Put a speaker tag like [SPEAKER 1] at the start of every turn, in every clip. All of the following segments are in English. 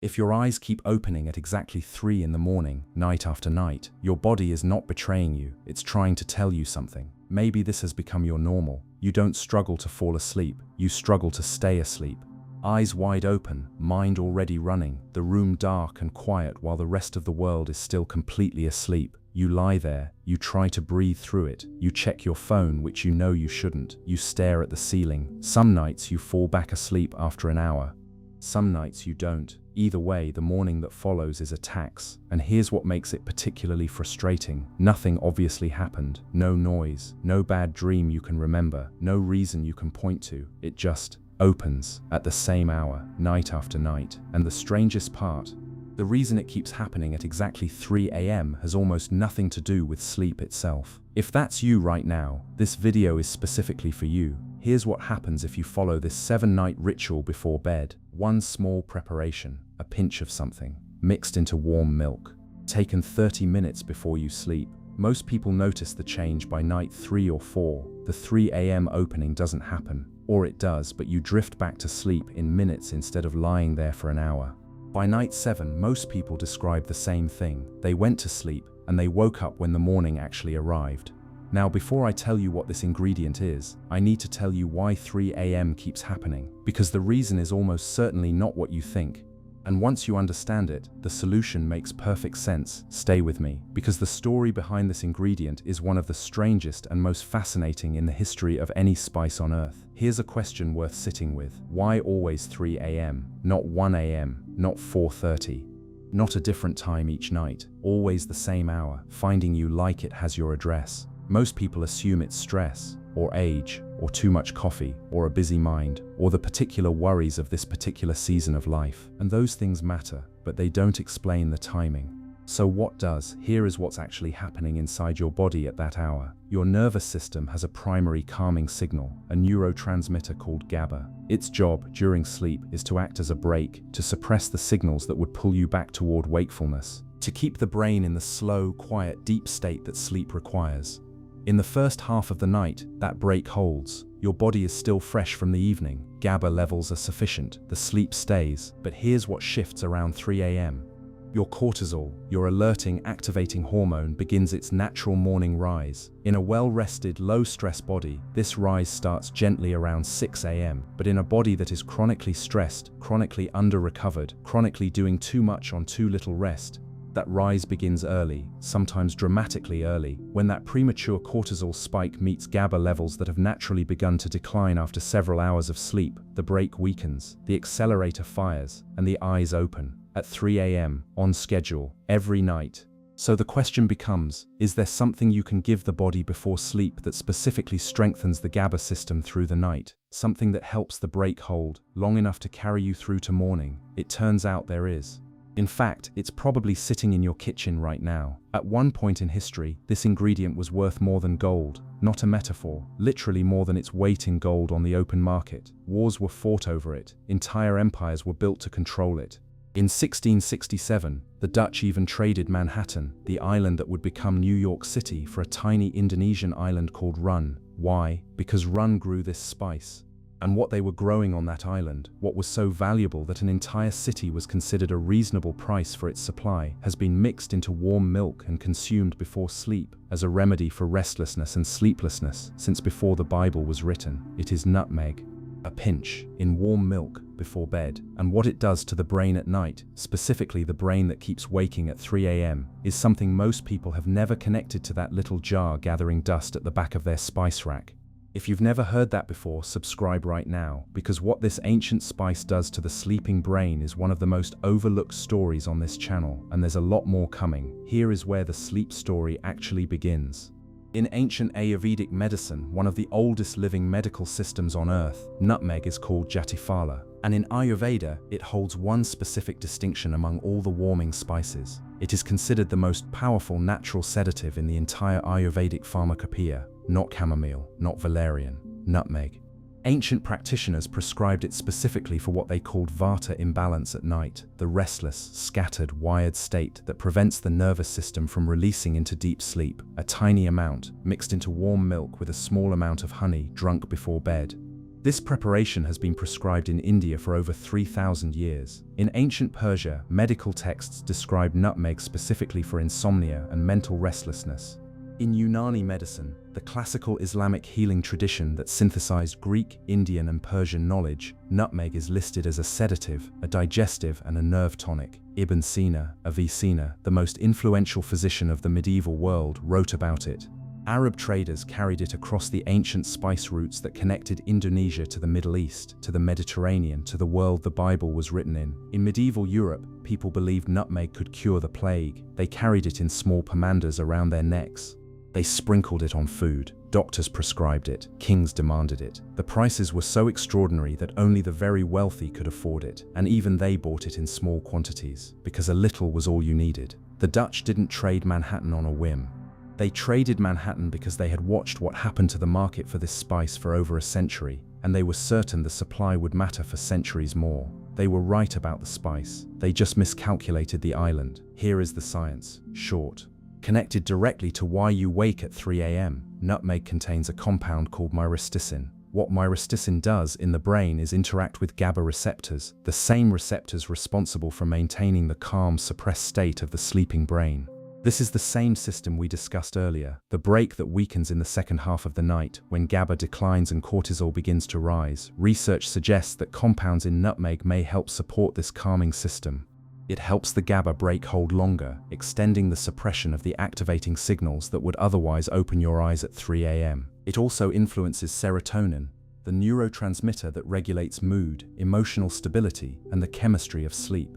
[SPEAKER 1] If your eyes keep opening at exactly 3 in the morning, night after night, your body is not betraying you, it's trying to tell you something. Maybe this has become your normal. You don't struggle to fall asleep, you struggle to stay asleep. Eyes wide open, mind already running, the room dark and quiet while the rest of the world is still completely asleep. You lie there, you try to breathe through it, you check your phone, which you know you shouldn't, you stare at the ceiling. Some nights you fall back asleep after an hour. Some nights you don't. Either way, the morning that follows is a tax. And here's what makes it particularly frustrating. Nothing obviously happened. No noise, no bad dream you can remember, no reason you can point to. It just opens at the same hour, night after night. And the strangest part, the reason it keeps happening at exactly 3 a.m. has almost nothing to do with sleep itself. If that's you right now, this video is specifically for you. Here's what happens if you follow this 7-night ritual before bed. One small preparation, a pinch of something, mixed into warm milk, taken 30 minutes before you sleep. Most people notice the change by night 3 or 4. The 3 a.m. opening doesn't happen, or it does, but you drift back to sleep in minutes instead of lying there for an hour. By night 7, most people describe the same thing. They went to sleep, and they woke up when the morning actually arrived. Now, before I tell you what this ingredient is, I need to tell you why 3 a.m. keeps happening, because the reason is almost certainly not what you think. And once you understand it, the solution makes perfect sense. Stay with me, because the story behind this ingredient is one of the strangest and most fascinating in the history of any spice on earth. Here's a question worth sitting with. Why always 3 a.m.? Not 1 a.m., not 4:30. Not a different time each night, always the same hour. Finding you like it has your address. Most people assume it's stress, or age, or too much coffee, or a busy mind, or the particular worries of this particular season of life. And those things matter, but they don't explain the timing. So what does? Here is what's actually happening inside your body at that hour. Your nervous system has a primary calming signal, a neurotransmitter called GABA. Its job, during sleep, is to act as a brake, to suppress the signals that would pull you back toward wakefulness, to keep the brain in the slow, quiet, deep state that sleep requires. In the first half of the night, that brake holds. Your body is still fresh from the evening. GABA levels are sufficient. The sleep stays. But here's what shifts around 3 a.m. Your cortisol, your alerting, activating hormone, begins its natural morning rise. In a well-rested, low-stress body, this rise starts gently around 6 a.m. But in a body that is chronically stressed, chronically under-recovered, chronically doing too much on too little rest, that rise begins early, sometimes dramatically early. When that premature cortisol spike meets GABA levels that have naturally begun to decline after several hours of sleep, the brake weakens, the accelerator fires, and the eyes open. At 3 a.m., on schedule, every night. So the question becomes, is there something you can give the body before sleep that specifically strengthens the GABA system through the night? Something that helps the brake hold long enough to carry you through to morning? It turns out there is. In fact, it's probably sitting in your kitchen right now. At one point in history, this ingredient was worth more than gold. Not a metaphor, literally more than its weight in gold on the open market. Wars were fought over it. Entire empires were built to control it. In 1667, the Dutch even traded Manhattan, the island that would become New York City, for a tiny Indonesian island called Run. Why? Because Run grew this spice. And what they were growing on that island, what was so valuable that an entire city was considered a reasonable price for its supply, has been mixed into warm milk and consumed before sleep as a remedy for restlessness and sleeplessness since before the Bible was written. It is nutmeg, a pinch, in warm milk before bed. And what it does to the brain at night, specifically the brain that keeps waking at 3 a.m., is something most people have never connected to that little jar gathering dust at the back of their spice rack. If you've never heard that before, subscribe right now, because what this ancient spice does to the sleeping brain is one of the most overlooked stories on this channel, and there's a lot more coming. Here is where the sleep story actually begins. In ancient Ayurvedic medicine, one of the oldest living medical systems on earth, nutmeg is called Jatifala, and in Ayurveda, it holds one specific distinction among all the warming spices. It is considered the most powerful natural sedative in the entire Ayurvedic pharmacopoeia. Not chamomile, not valerian, nutmeg. Ancient practitioners prescribed it specifically for what they called vata imbalance at night, the restless, scattered, wired state that prevents the nervous system from releasing into deep sleep. A tiny amount, mixed into warm milk with a small amount of honey, drunk before bed. This preparation has been prescribed in India for over 3,000 years. In ancient Persia, medical texts describe nutmeg specifically for insomnia and mental restlessness. In Unani medicine, the classical Islamic healing tradition that synthesized Greek, Indian, and Persian knowledge, nutmeg is listed as a sedative, a digestive, and a nerve tonic. Ibn Sina, Avicenna, the most influential physician of the medieval world, wrote about it. Arab traders carried it across the ancient spice routes that connected Indonesia to the Middle East, to the Mediterranean, to the world the Bible was written in. In medieval Europe, people believed nutmeg could cure the plague. They carried it in small pomanders around their necks. They sprinkled it on food. Doctors prescribed it. Kings demanded it. The prices were so extraordinary that only the very wealthy could afford it, and even they bought it in small quantities, because a little was all you needed. The Dutch didn't trade Manhattan on a whim. They traded Manhattan because they had watched what happened to the market for this spice for over a century, and they were certain the supply would matter for centuries more. They were right about the spice. They just miscalculated the island. Here is the science, short. Connected directly to why you wake at 3 a.m., nutmeg contains a compound called myristicin. What myristicin does in the brain is interact with GABA receptors, the same receptors responsible for maintaining the calm, suppressed state of the sleeping brain. This is the same system we discussed earlier, the brake that weakens in the second half of the night when GABA declines and cortisol begins to rise. Research suggests that compounds in nutmeg may help support this calming system. It helps the GABA brake hold longer, extending the suppression of the activating signals that would otherwise open your eyes at 3 a.m. It also influences serotonin, the neurotransmitter that regulates mood, emotional stability, and the chemistry of sleep.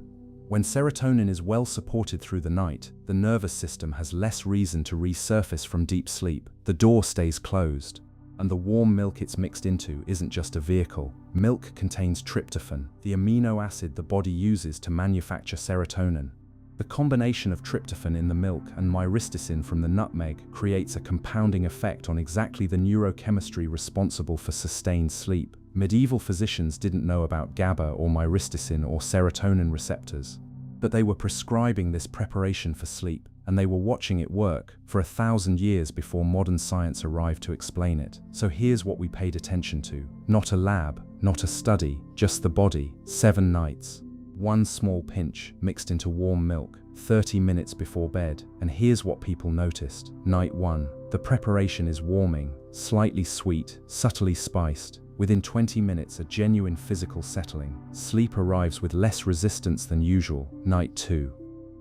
[SPEAKER 1] When serotonin is well supported through the night, the nervous system has less reason to resurface from deep sleep. The door stays closed, and the warm milk it's mixed into isn't just a vehicle. Milk contains tryptophan, the amino acid the body uses to manufacture serotonin. The combination of tryptophan in the milk and myristicin from the nutmeg creates a compounding effect on exactly the neurochemistry responsible for sustained sleep. Medieval physicians didn't know about GABA or myristicin or serotonin receptors, but they were prescribing this preparation for sleep, and they were watching it work for 1,000 years before modern science arrived to explain it. So here's what we paid attention to. Not a lab, not a study, just the body. 7 nights. 1 small pinch mixed into warm milk, 30 minutes before bed. And here's what people noticed. Night 1. The preparation is warming, slightly sweet, subtly spiced. Within 20 minutes, a genuine physical settling. Sleep arrives with less resistance than usual. Night 2.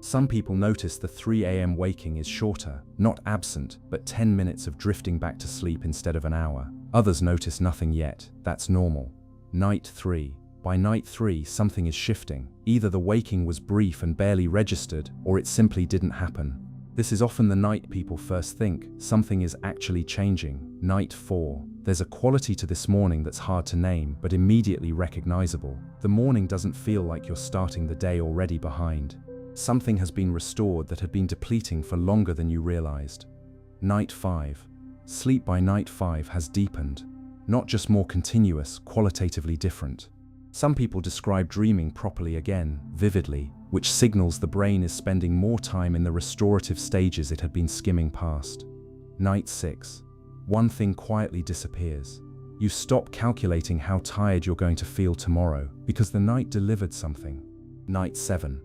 [SPEAKER 1] Some people notice the 3 a.m. waking is shorter, not absent, but 10 minutes of drifting back to sleep instead of an hour. Others notice nothing yet. That's normal. Night 3. By night 3, something is shifting. Either the waking was brief and barely registered, or it simply didn't happen. This is often the night people first think something is actually changing. Night 4. There's a quality to this morning that's hard to name, but immediately recognizable. The morning doesn't feel like you're starting the day already behind. Something has been restored that had been depleting for longer than you realized. Night 5. Sleep by night 5 has deepened. Not just more continuous, qualitatively different. Some people describe dreaming properly again, vividly, which signals the brain is spending more time in the restorative stages it had been skimming past. Night 6. One thing quietly disappears. You stop calculating how tired you're going to feel tomorrow, because the night delivered something. Night 7.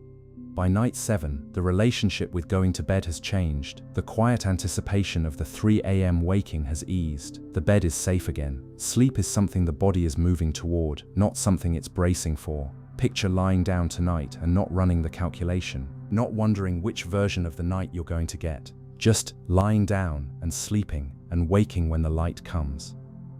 [SPEAKER 1] By night 7, the relationship with going to bed has changed. The quiet anticipation of the 3 a.m. waking has eased. The bed is safe again. Sleep is something the body is moving toward, not something it's bracing for. Picture lying down tonight and not running the calculation, not wondering which version of the night you're going to get. Just lying down and sleeping and waking when the light comes.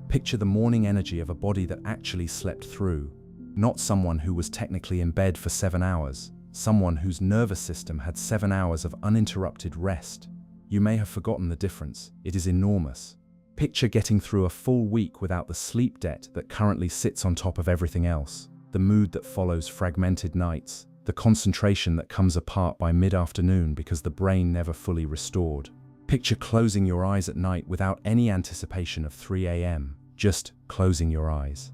[SPEAKER 1] Picture the morning energy of a body that actually slept through, not someone who was technically in bed for 7 hours. Someone whose nervous system had 7 hours of uninterrupted rest. You may have forgotten the difference. It is enormous. Picture getting through a full week without the sleep debt that currently sits on top of everything else. The mood that follows fragmented nights. The concentration that comes apart by mid-afternoon because the brain never fully restored. Picture closing your eyes at night without any anticipation of 3 a.m. Just closing your eyes.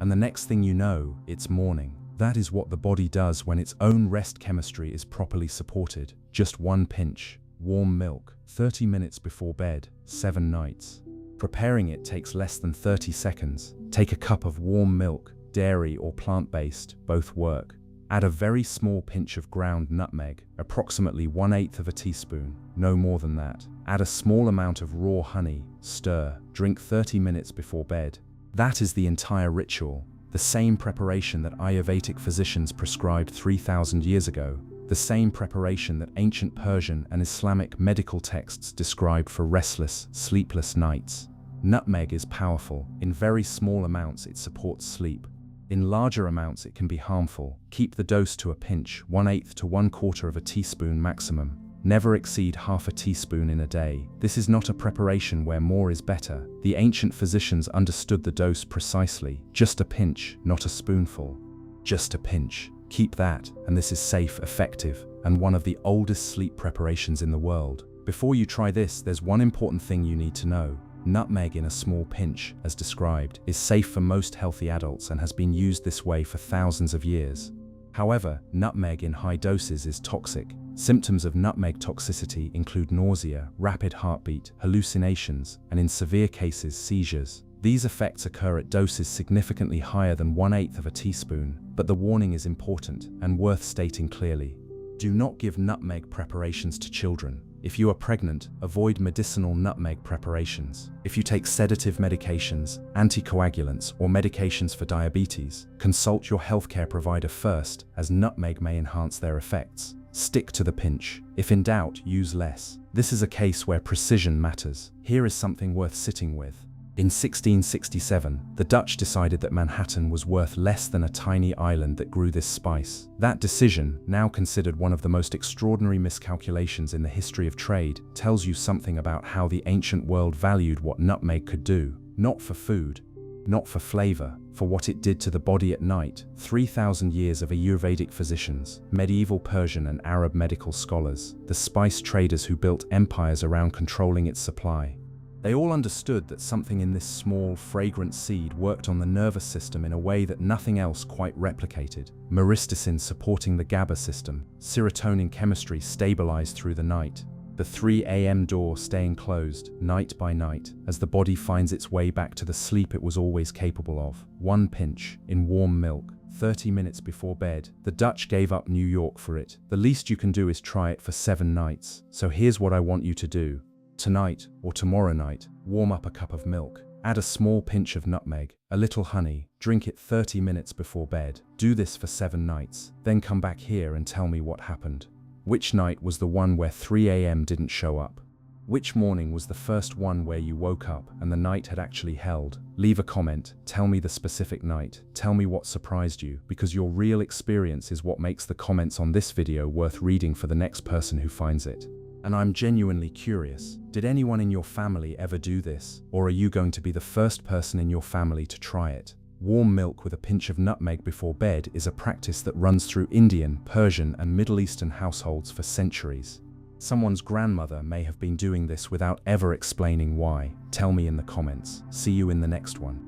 [SPEAKER 1] And the next thing you know, it's morning. That is what the body does when its own rest chemistry is properly supported. Just 1 pinch, warm milk, 30 minutes before bed, 7 nights. Preparing it takes less than 30 seconds. Take a cup of warm milk, dairy or plant-based, both work. Add a very small pinch of ground nutmeg, approximately 1/8 of a teaspoon, no more than that. Add a small amount of raw honey, stir, drink 30 minutes before bed. That is the entire ritual, the same preparation that Ayurvedic physicians prescribed 3,000 years ago, the same preparation that ancient Persian and Islamic medical texts described for restless, sleepless nights. Nutmeg is powerful. In very small amounts it supports sleep. In larger amounts it can be harmful. Keep the dose to a pinch, 1/8 to 1/4 of a teaspoon maximum. Never exceed half a teaspoon in a day. This is not a preparation where more is better. The ancient physicians understood the dose precisely. Just a pinch, not a spoonful. Just a pinch. Keep that, and this is safe, effective, and one of the oldest sleep preparations in the world. Before you try this, there's one important thing you need to know. Nutmeg in a small pinch, as described, is safe for most healthy adults and has been used this way for thousands of years. However, nutmeg in high doses is toxic. Symptoms of nutmeg toxicity include nausea, rapid heartbeat, hallucinations, and in severe cases, seizures. These effects occur at doses significantly higher than 1/8 of a teaspoon, but the warning is important and worth stating clearly. Do not give nutmeg preparations to children. If you are pregnant, avoid medicinal nutmeg preparations. If you take sedative medications, anticoagulants, or medications for diabetes, consult your healthcare provider first, as nutmeg may enhance their effects. Stick to the pinch. If in doubt, use less. This is a case where precision matters. Here is something worth sitting with. In 1667, the Dutch decided that Manhattan was worth less than a tiny island that grew this spice. That decision, now considered one of the most extraordinary miscalculations in the history of trade, tells you something about how the ancient world valued what nutmeg could do. Not for food, not for flavor, for what it did to the body at night. 3,000 years of Ayurvedic physicians, medieval Persian and Arab medical scholars, the spice traders who built empires around controlling its supply. They all understood that something in this small, fragrant seed worked on the nervous system in a way that nothing else quite replicated. Myristicin supporting the GABA system, serotonin chemistry stabilized through the night, the 3 a.m. door staying closed, night by night, as the body finds its way back to the sleep it was always capable of. 1 pinch, in warm milk, 30 minutes before bed. The Dutch gave up New York for it. The least you can do is try it for 7 nights. So here's what I want you to do. Tonight, or tomorrow night, warm up a cup of milk. Add a small pinch of nutmeg, a little honey, drink it 30 minutes before bed. Do this for 7 nights, then come back here and tell me what happened. Which night was the one where 3 a.m. didn't show up? Which morning was the first one where you woke up and the night had actually held? Leave a comment, tell me the specific night, tell me what surprised you, because your real experience is what makes the comments on this video worth reading for the next person who finds it. And I'm genuinely curious, did anyone in your family ever do this? Or are you going to be the first person in your family to try it? Warm milk with a pinch of nutmeg before bed is a practice that runs through Indian, Persian, and Middle Eastern households for centuries. Someone's grandmother may have been doing this without ever explaining why. Tell me in the comments. See you in the next one.